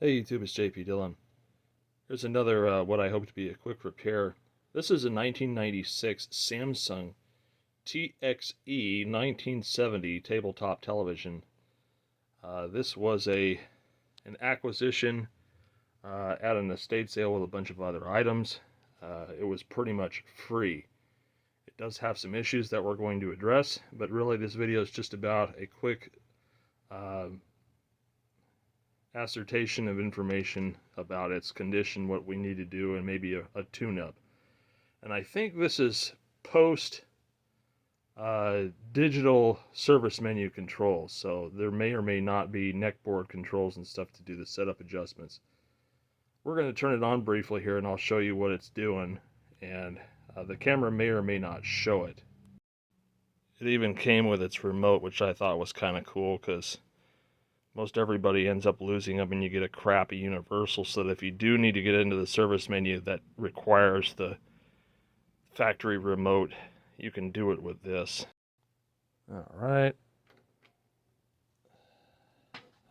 Hey YouTube, it's JP Dillon. Here's another what I hope to be a quick repair. This is a 1996 Samsung TXE1970 tabletop television. This was an acquisition at an estate sale with a bunch of other items. It was pretty much free. It does have some issues that we're going to address, but really this video is just about a quick assertion of information about its condition, what we need to do, and maybe a tune-up. And I think this is post digital service menu controls, so there may or may not be neckboard controls and stuff to do the setup adjustments. We're going to turn it on briefly here and I'll show you what it's doing, and the camera may or may not show it. It even came with its remote, which I thought was kind of cool because most everybody ends up losing them and you get a crappy universal, so that if you do need to get into the service menu that requires the factory remote, you can do it with this. Alright.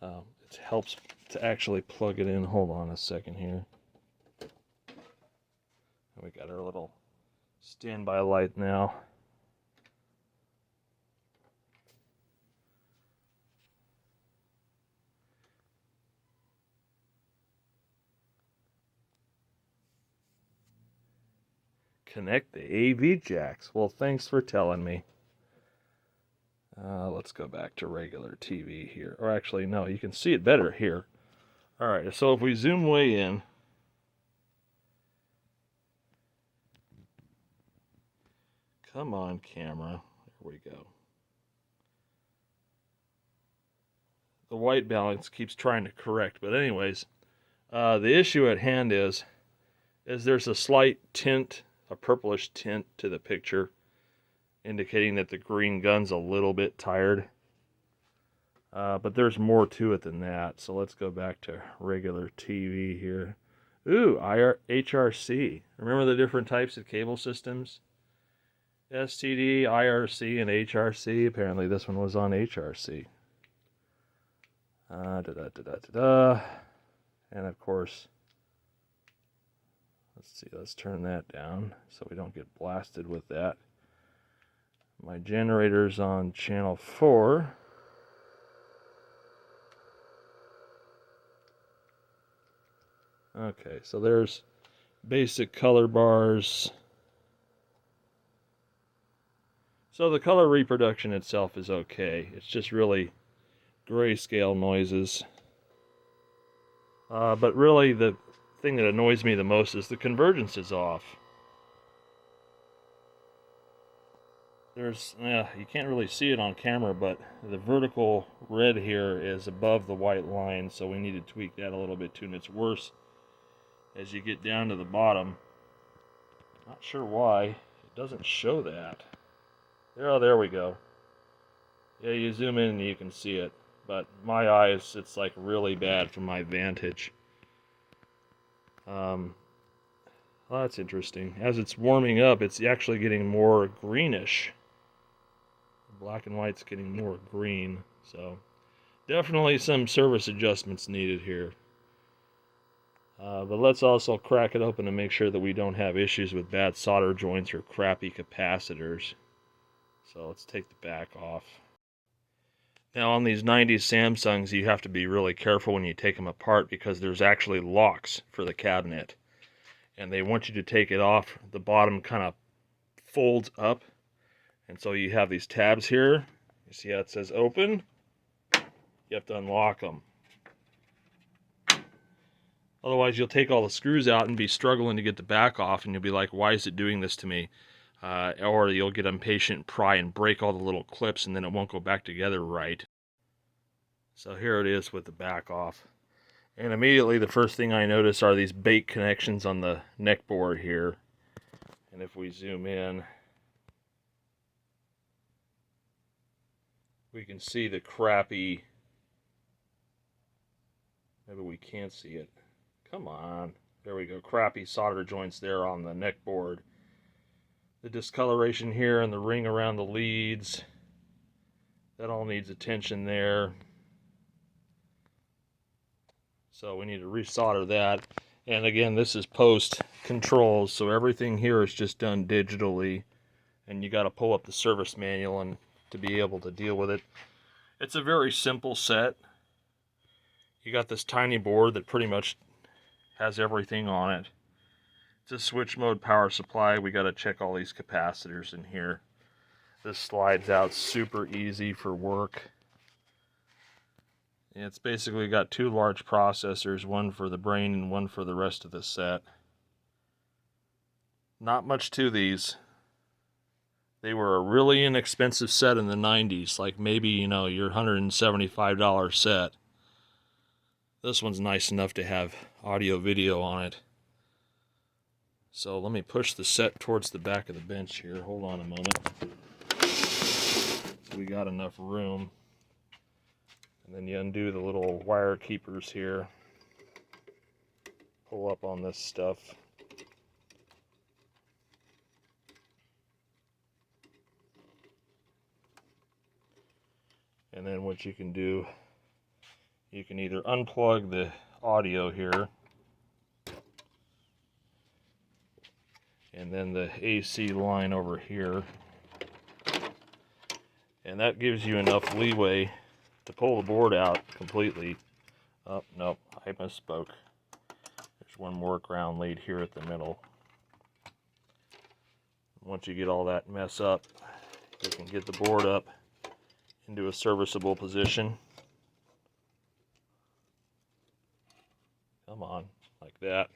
It helps to actually plug it in. Hold on a second here. We got our little standby light now. Connect the AV jacks. Well, thanks for telling me. Let's go back to regular TV here. Or actually, no, you can see it better here. Alright, so if we zoom way in, come on, camera. There we go. The white balance keeps trying to correct, but anyways, the issue at hand is there's a slight tint, a purplish tint to the picture, indicating that the green gun's a little bit tired. But there's more to it than that. So let's go back to regular TV here. Ooh, HRC. Remember the different types of cable systems? STD, IRC, and HRC. Apparently this one was on HRC. And of course, let's see, let's turn that down so we don't get blasted with that. My generator's on channel 4. Okay, so there's basic color bars. So the color reproduction itself is okay. It's just really grayscale noises. But really the thing that annoys me the most is the convergence is off. There's, you can't really see it on camera, but the vertical red here is above the white line, so we need to tweak that a little bit too, and it's worse as you get down to the bottom. Not sure why it doesn't show that. There we go. Yeah, you zoom in and you can see it, but my eyes, it's like really bad from my vantage. Well, that's interesting. As it's warming up, it's actually getting more greenish. Black and white's getting more green, so definitely some service adjustments needed here. But let's also crack it open to make sure that we don't have issues with bad solder joints or crappy capacitors. So let's take the back off. Now on these 90s Samsungs, you have to be really careful when you take them apart because there's actually locks for the cabinet. And they want you to take it off. The bottom kind of folds up. And so you have these tabs here. You see how it says open? You have to unlock them. Otherwise, you'll take all the screws out and be struggling to get the back off, and you'll be like, why is it doing this to me? Or you'll get impatient, pry, and break all the little clips, and then it won't go back together right. So here it is with the back off. And immediately the first thing I notice are these bait connections on the neck board here. And if we zoom in, we can see the crappy, maybe we can't see it. Come on. There we go. Crappy solder joints there on the neck board. The discoloration here and the ring around the leads. That all needs attention there. So we need to resolder that. And again, this is post controls, so everything here is just done digitally, and you got to pull up the service manual and to be able to deal with it. It's a very simple set. You got this tiny board that pretty much has everything on it. It's a switch mode power supply. We got to check all these capacitors in here. This slides out super easy for work. And it's basically got two large processors, one for the brain and one for the rest of the set. Not much to these. They were a really inexpensive set in the 90s, like maybe, you know, your $175 set. This one's nice enough to have audio video on it. So let me push the set towards the back of the bench here. Hold on a moment. So we got enough room. And then you undo the little wire keepers here. Pull up on this stuff. And then what you can do, you can either unplug the audio here, and then the AC line over here. And that gives you enough leeway to pull the board out completely. Oh, no, I misspoke. There's one more ground lead here at the middle. Once you get all that mess up, you can get the board up into a serviceable position. Come on, like that.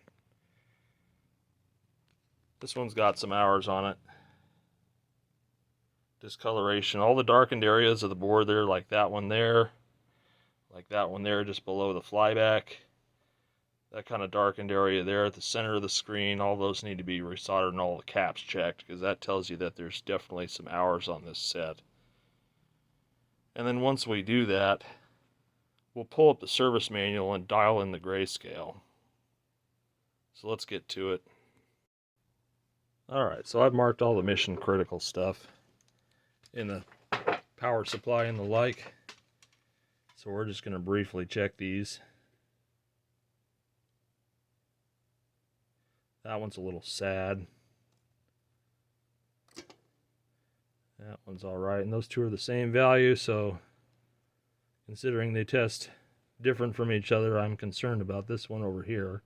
This one's got some hours on it. Discoloration, all the darkened areas of the board there, like that one there, just below the flyback. That kind of darkened area there at the center of the screen, all those need to be resoldered and all the caps checked, because that tells you that there's definitely some hours on this set. And then once we do that, we'll pull up the service manual and dial in the grayscale. So let's get to it. Alright, so I've marked all the mission critical stuff in the power supply and the like. So we're just going to briefly check these. That one's a little sad. That one's alright, and those two are the same value, so considering they test different from each other, I'm concerned about this one over here.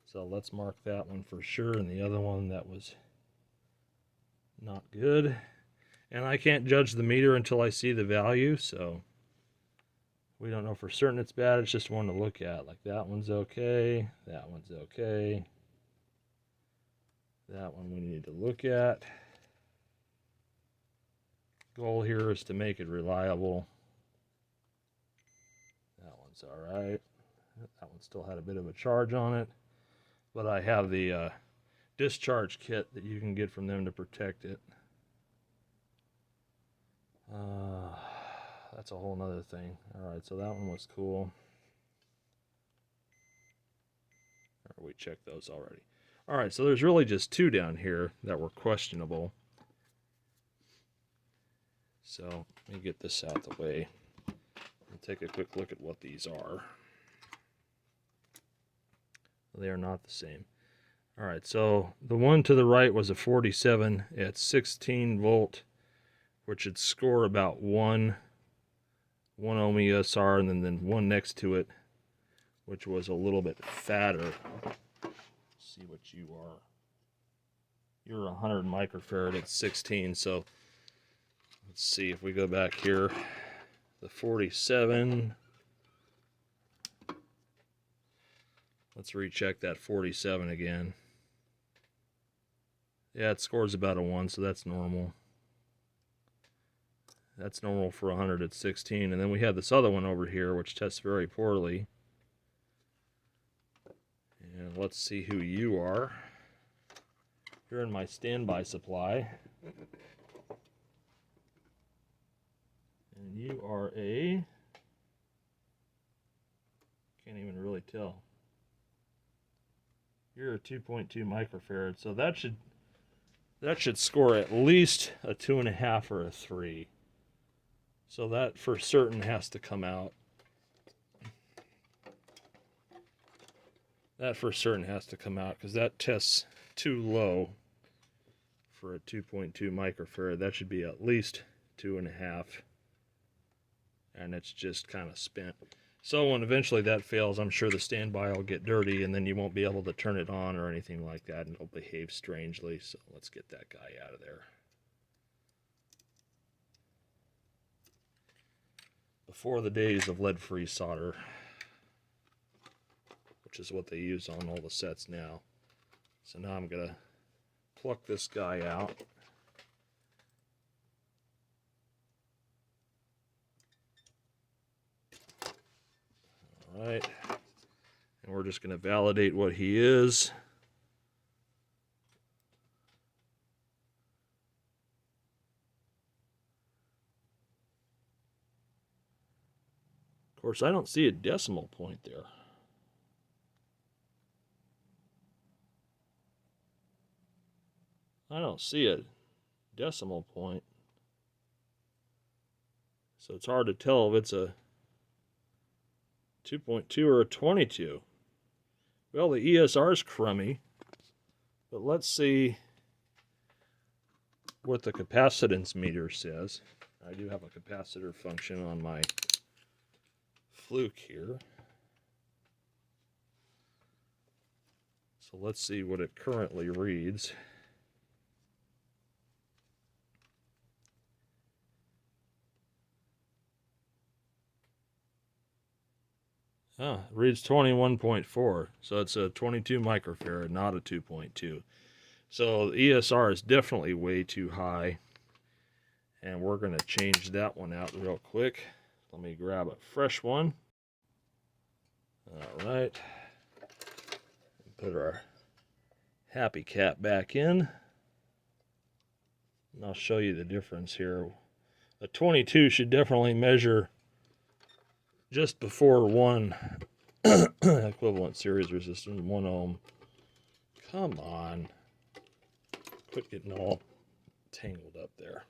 So let's mark that one for sure, and the other one that was not good. And I can't judge the meter until I see the value, so we don't know for certain it's bad. It's just one to look at. Like that one's okay, that one's okay. That one we need to look at. Goal here is to make it reliable. That one's alright. That one still had a bit of a charge on it. But I have the discharge kit that you can get from them to protect it. That's a whole nother thing. Alright, so that one was cool. We checked those already. Alright, so there's really just two down here that were questionable. So let me get this out of the way and take a quick look at what these are. They are not the same. Alright, so the one to the right was a 47 at 16 volt, which would score about 1 ohm ESR, and then one next to it, which was a little bit fatter. Let's see what you are. You're 100 microfarad at 16, so let's see if we go back here. The 47. Let's recheck that 47 again. Yeah, it scores about a 1, so that's normal. That's normal for 100 at 16. And then we have this other one over here, which tests very poorly. And let's see who you are. You're in my standby supply. And you are a... can't even really tell. You're a 2.2 microfarad, so that should score at least a 2.5 or a 3. So that for certain has to come out. That for certain has to come out because that tests too low for a 2.2 microfarad. That should be at least 2.5, and it's just kind of spent. So when eventually that fails, I'm sure the standby will get dirty, and then you won't be able to turn it on or anything like that, and it'll behave strangely. So let's get that guy out of there. Before the days of lead-free solder, which is what they use on all the sets now. So now I'm gonna pluck this guy out. All right, and we're just gonna validate what he is. Of course, I don't see a decimal point there. I don't see a decimal point. So it's hard to tell if it's a 2.2 or a 22. Well, the ESR is crummy, but let's see what the capacitance meter says. I do have a capacitor function on my fluke here. So let's see what it currently reads. It reads 21.4, so it's a 22 microfarad, not a 2.2. So the ESR is definitely way too high, and we're going to change that one out real quick. Let me grab a fresh one. All right. Put our happy cat back in. And I'll show you the difference here. A 22 should definitely measure just before 1 equivalent series resistance, 1 ohm. Come on. Quit getting all tangled up there.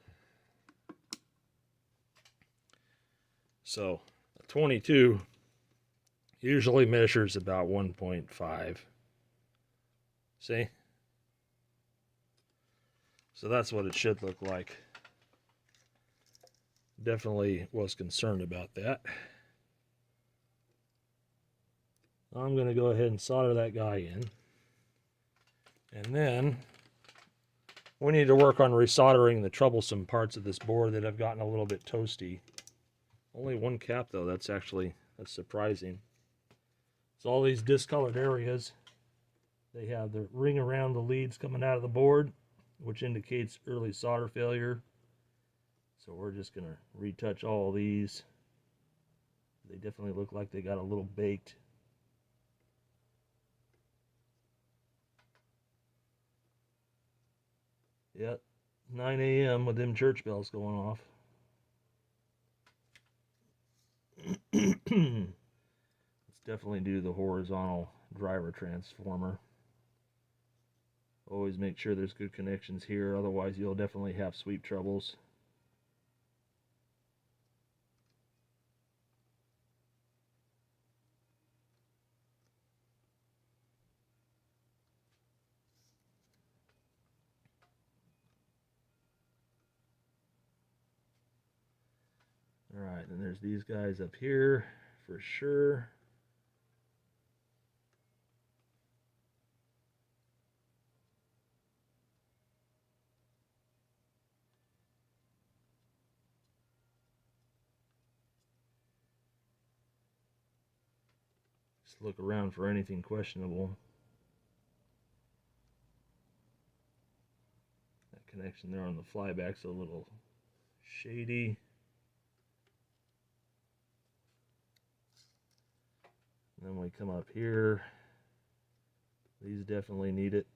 So, a 22 usually measures about 1.5. See? So that's what it should look like. Definitely was concerned about that. I'm going to go ahead and solder that guy in. And then we need to work on resoldering the troublesome parts of this board that have gotten a little bit toasty. Only one cap though, that's surprising. So all these discolored areas, they have the ring around the leads coming out of the board, which indicates early solder failure. So we're just going to retouch all these. They definitely look like they got a little baked. Yep, 9 a.m. with them church bells going off. Let's definitely do the horizontal driver transformer. Always make sure there's good connections here, otherwise you'll definitely have sweep troubles. Alright, then there's these guys up here for sure. Just look around for anything questionable. That connection there on the flyback's a little shady. Then we come up here. These definitely need it.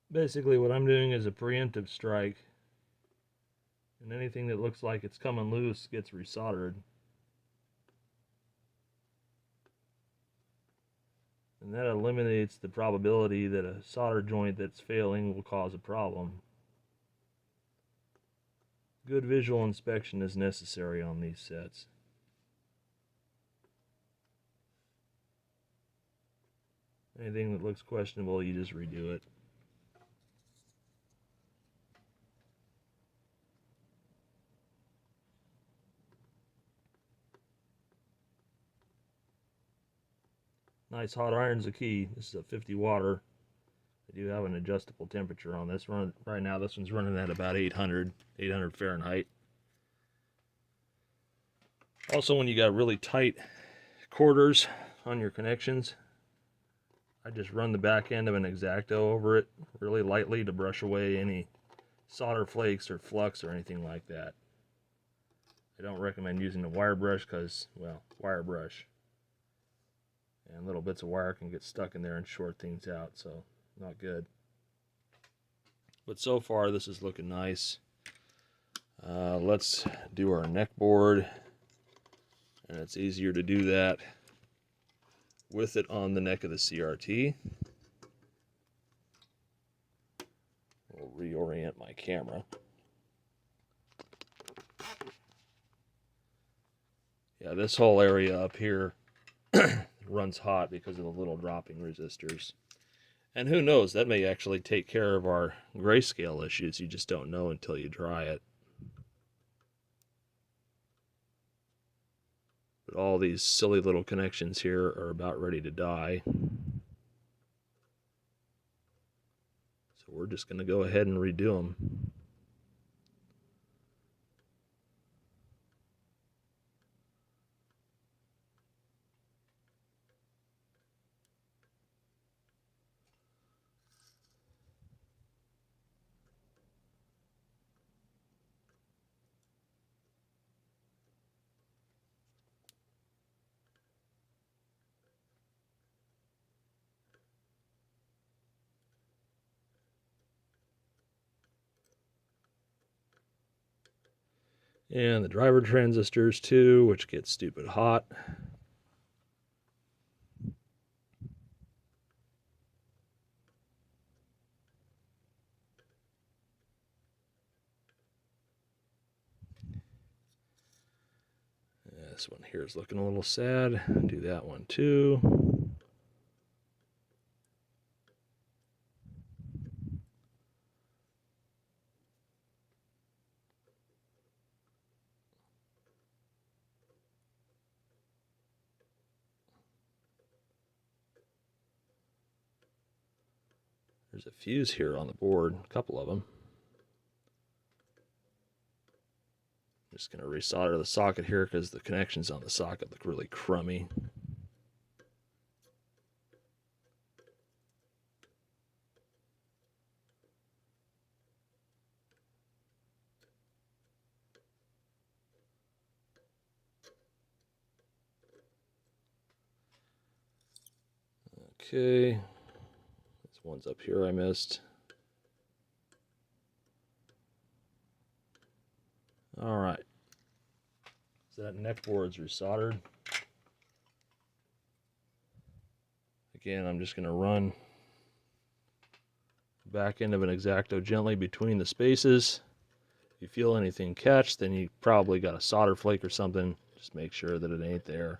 Basically what I'm doing is a preemptive strike, and anything that looks like it's coming loose gets resoldered. And that eliminates the probability that a solder joint that's failing will cause a problem. Good visual inspection is necessary on these sets. Anything that looks questionable, you just redo it. Nice hot iron's the key. This is a 50 water. I do have an adjustable temperature on this. Right now this one's running at about 800 Fahrenheit. Also, when you got really tight quarters on your connections, I just run the back end of an X-Acto over it really lightly to brush away any solder flakes or flux or anything like that. I don't recommend using a wire brush because, well, wire brush. And little bits of wire can get stuck in there and short things out, so not good. But so far this is looking nice. Let's do our neck board, and it's easier to do that with it on the neck of the CRT. We'll reorient my camera. Yeah, this whole area up here runs hot because of the little dropping resistors. And who knows, that may actually take care of our grayscale issues. You just don't know until you try it. But all these silly little connections here are about ready to die. So we're just going to go ahead and redo them. And the driver transistors too, which get stupid hot. This one here is looking a little sad. Do that one too. There's a fuse here on the board, a couple of them. I'm just going to resolder the socket here because the connections on the socket look really crummy. Okay, this one's up here I missed. All right, so that neck board's resoldered. Again, I'm just going to run the back end of an X-Acto gently between the spaces. If you feel anything catch, then you probably got a solder flake or something. Just make sure that it ain't there.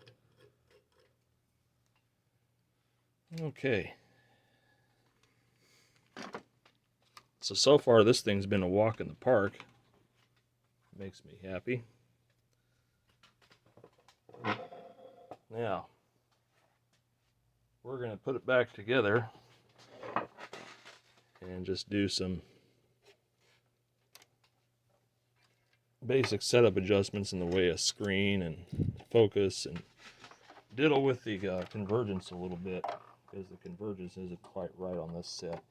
Okay. So far this thing's been a walk in the park. Makes me happy. Now, we're going to put it back together and just do some basic setup adjustments in the way of screen and focus, and diddle with the convergence a little bit because the convergence isn't quite right on this set.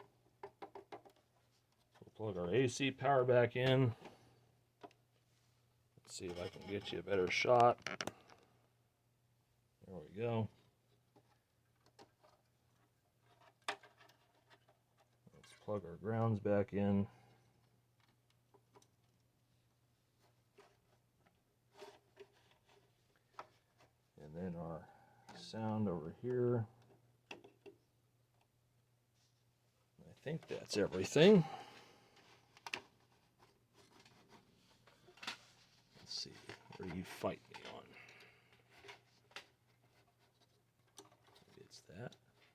We'll plug our AC power back in. Let's see if I can get you a better shot. There we go. Let's plug our grounds back in. And then our sound over here. think that's everything. Let's see, where do you fight me on? Maybe it's that.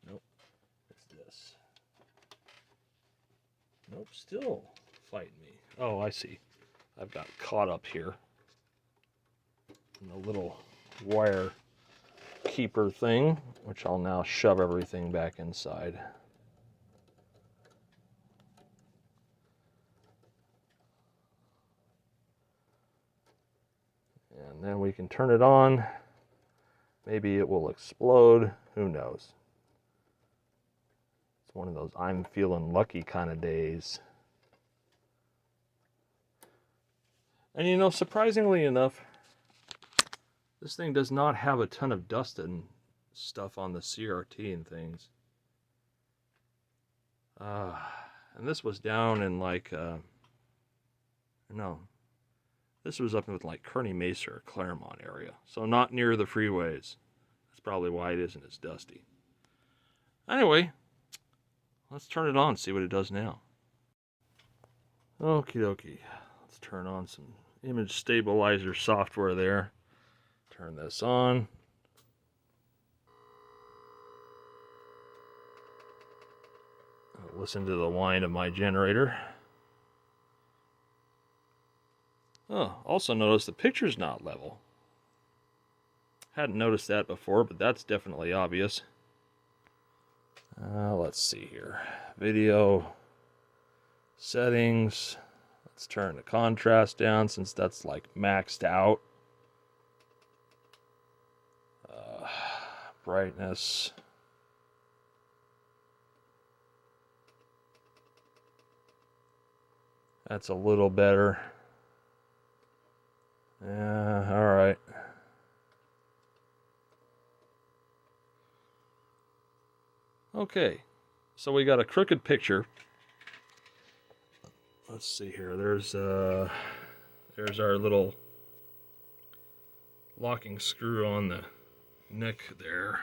Nope, it's this. Nope, still fighting me. Oh, I see. I've got caught up here in the little wire keeper thing, which I'll now shove everything back inside. And then we can turn it on. Maybe it will explode. Who knows? It's one of those I'm feeling lucky kind of days. And you know, surprisingly enough, this thing does not have a ton of dust and stuff on the CRT and things. And this was down in like, no, this was up in like Kearney Mesa or Claremont area. So not near the freeways. That's probably why it isn't as dusty. Anyway, let's turn it on, see what it does now. Okie dokie. Let's turn on some image stabilizer software there. Turn this on. I'll listen to the whine of my generator. Oh, also notice the picture's not level. Hadn't noticed that before, but that's definitely obvious. Let's see here. Video settings. Let's turn the contrast down since that's like maxed out. Brightness. That's a little better. Yeah, all right. Okay, so we got a crooked picture. Let's see here. There's our little locking screw on the neck there.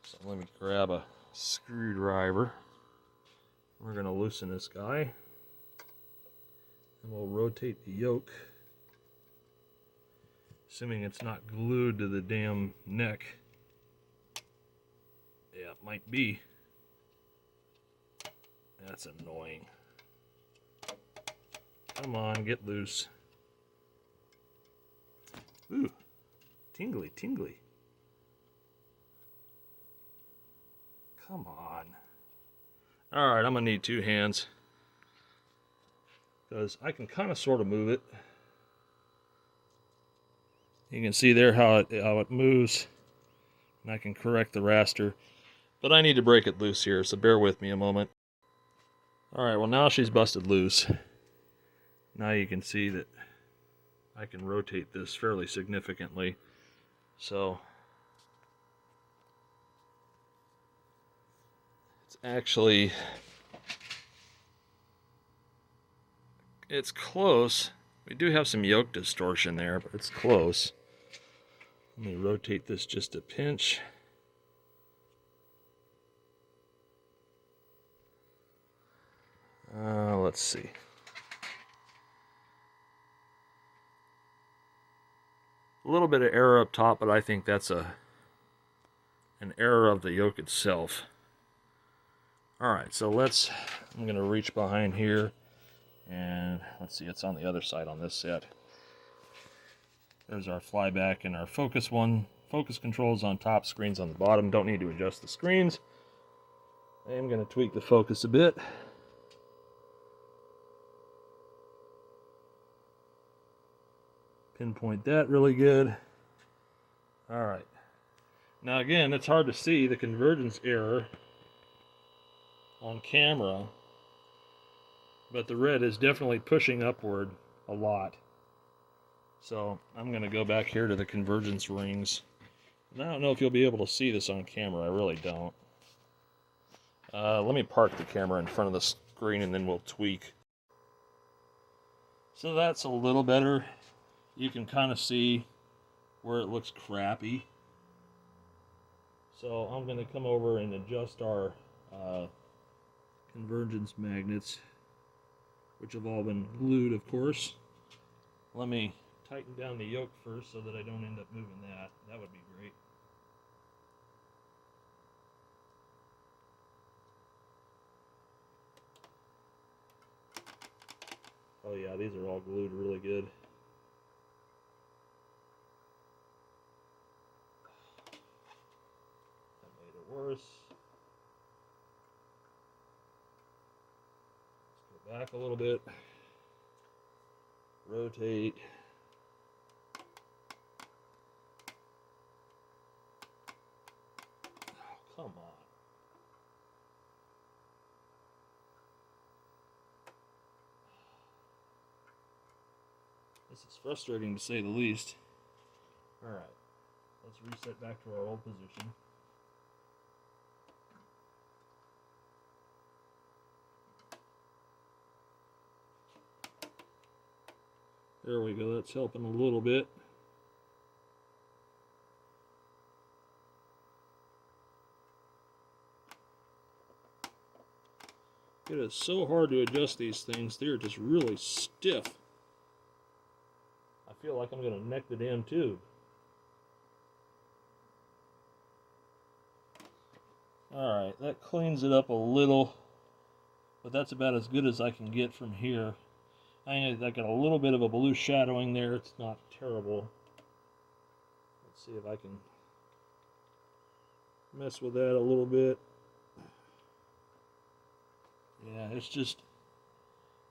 So let me grab a screwdriver. We're going to loosen this guy. And we'll rotate the yoke. Assuming it's not glued to the damn neck. Yeah, it might be. That's annoying. Come on, get loose. Ooh, tingly, tingly. Come on. Alright, I'm going to need two hands. Because I can kind of sort of move it. You can see there how it moves. And I can correct the raster. But I need to break it loose here, so bear with me a moment. Alright, well now she's busted loose. Now you can see that I can rotate this fairly significantly. So it's actually, it's close. We do have some yoke distortion there, but it's close. Let me rotate this just a pinch. Let's see. A little bit of error up top, but I think that's an error of the yoke itself. Alright, so I'm going to reach behind here, and let's see, it's on the other side on this set. There's our flyback and our focus one. Focus controls on top, screens on the bottom. Don't need to adjust the screens. I am going to tweak the focus a bit. Pinpoint that really good. Alright. Now again, it's hard to see the convergence error on camera, but the red is definitely pushing upward a lot. So I'm going to go back here to the convergence rings. And I don't know if you'll be able to see this on camera. I really don't. Let me park the camera in front of the screen and then we'll tweak. So that's a little better. You can kind of see where it looks crappy. So I'm going to come over and adjust our convergence magnets, which have all been glued, of course. Let me tighten down the yoke first so that I don't end up moving that. That would be great. Oh yeah, these are all glued really good. That made it worse. Let's go back a little bit. Rotate. Oh, come on. This is frustrating to say the least. Alright, let's reset back to our old position. There we go, that's helping a little bit. It is so hard to adjust these things, they're just really stiff. I feel like I'm going to neck the damn tube. Alright, that cleans it up a little, but that's about as good as I can get from here. I got a little bit of a blue shadowing there, it's not terrible. Let's see if I can mess with that a little bit. Yeah,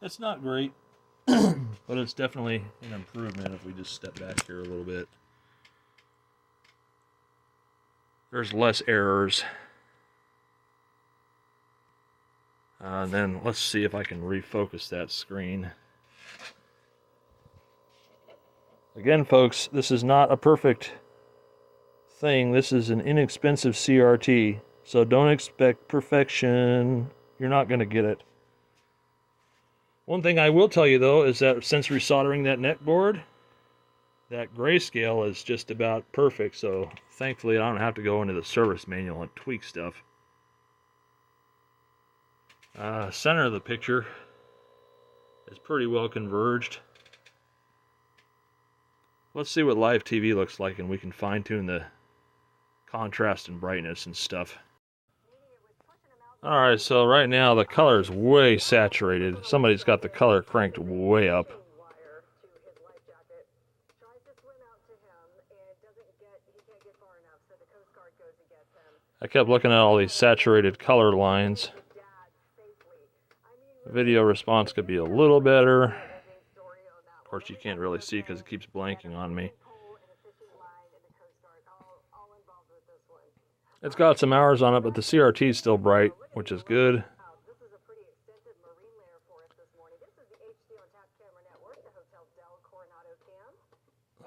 it's not great, but it's definitely an improvement if we just step back here a little bit. There's less errors. Then let's see if I can refocus that screen. Again, folks, this is not a perfect thing. This is an inexpensive CRT, so don't expect perfection. You're not going to get it. One thing I will tell you, though, is that since resoldering that neck board, that grayscale is just about perfect, so thankfully I don't have to go into the service manual and tweak stuff. Center of the picture is pretty well converged. Let's see what live TV looks like, and we can fine-tune the contrast and brightness and stuff. Alright, so right now the color is way saturated. Somebody's got the color cranked way up. I kept looking at all these saturated color lines. The video response could be a little better. Of course, you can't really see because it keeps blanking on me. It's got some hours on it, but the CRT is still bright, which is good.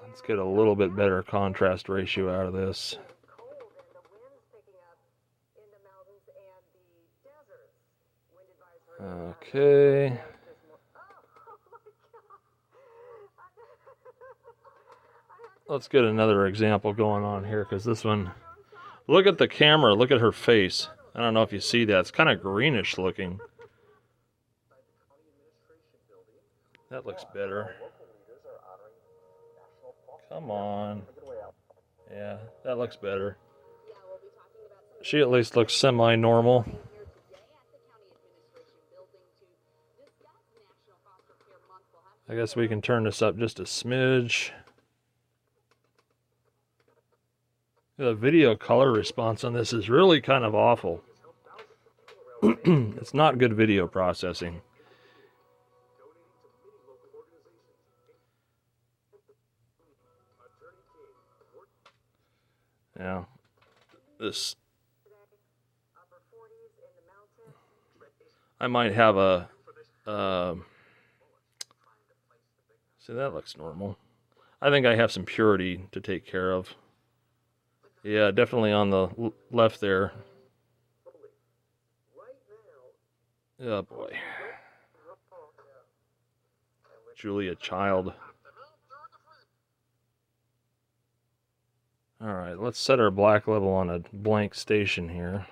Let's get a little bit better contrast ratio out of this. Okay. Let's get another example going on here, because this one, look at the camera, look at her face. I don't know if you see that, it's kind of greenish looking. That looks better. Come on. Yeah, that looks better. She at least looks semi-normal. I guess we can turn this up just a smidge. The video color response on this is really kind of awful. It's not good video processing. Yeah, this, I might have a, see, that looks normal. I think I have some purity to take care of. Yeah, definitely on the left there. Oh boy. Julia Child. Alright, let's set our black level on a blank station here.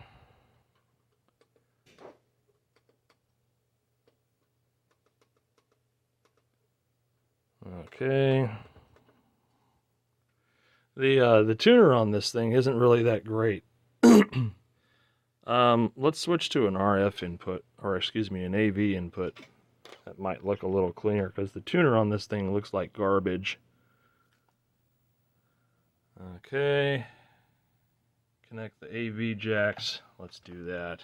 Okay. The tuner on this thing isn't really that great. Let's switch to an RF input, or excuse me, an AV input. That might look a little cleaner because the tuner on this thing looks like garbage. Okay. Connect the AV jacks. Let's do that.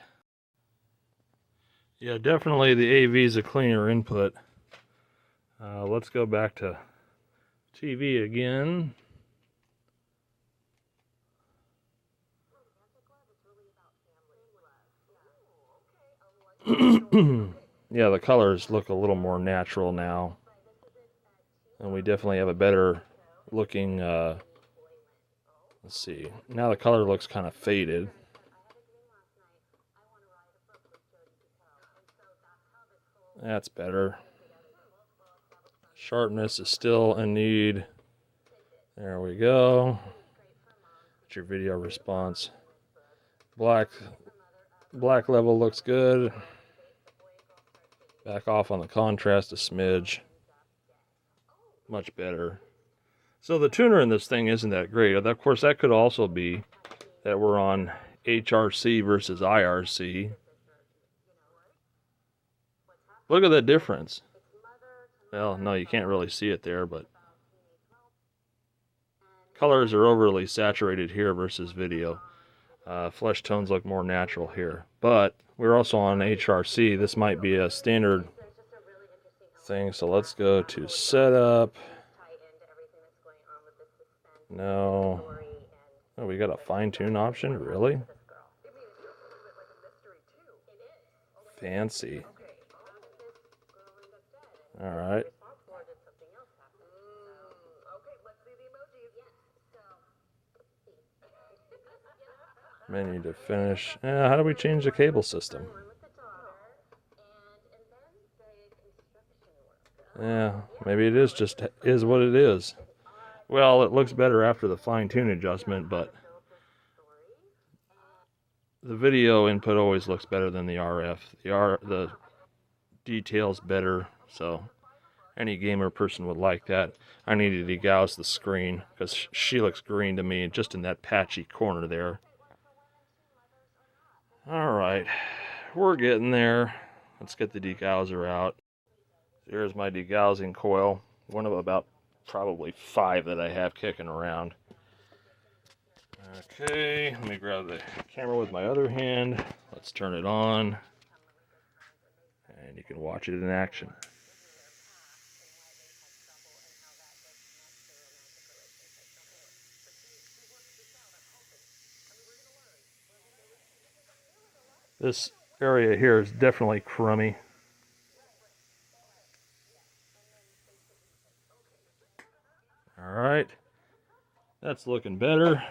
Yeah, definitely the AV is a cleaner input. Let's go back to TV again. Yeah, the colors look a little more natural now. And we definitely have a better looking, let's see. Now the color looks kind of faded. That's better. Sharpness is still a need. There we go. That's your video response. Black level looks good. Back off on the contrast a smidge. Much better. So the tuner in this thing isn't that great. Of course, that could also be that we're on HRC versus IRC. Look at the difference. Well, no, you can't really see it there, but colors are overly saturated here versus video. Flesh tones look more natural here. But we're also on HRC. This might be a standard thing. So let's go to setup. No. Oh, we got a fine-tune option? Really? Fancy. Alright. Menu to finish. How do we change the cable system? Yeah, maybe it is just is what it is. Well, it looks better after the fine-tune adjustment, but the video input always looks better than the RF. The details better, so any gamer person would like that. I need to degauss the screen because she looks green to me just in that patchy corner there. Alright, we're getting there. Let's get the degausser out. Here's my degaussing coil. One of about probably 5 that I have kicking around. Okay, let me grab the camera with my other hand. Let's turn it on. And you can watch it in action. This area here is definitely crummy. Alright, that's looking better.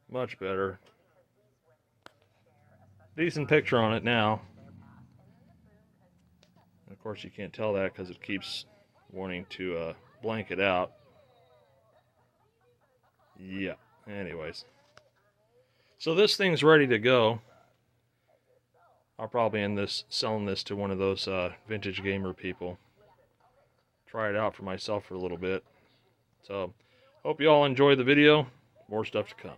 Much better. Decent picture on it now. Of course you can't tell that because it keeps wanting to blank it out. Yeah, anyways. So this thing's ready to go. I'll probably end this selling this to one of those vintage gamer people. Try it out for myself for a little bit. So, hope you all enjoyed the video. More stuff to come.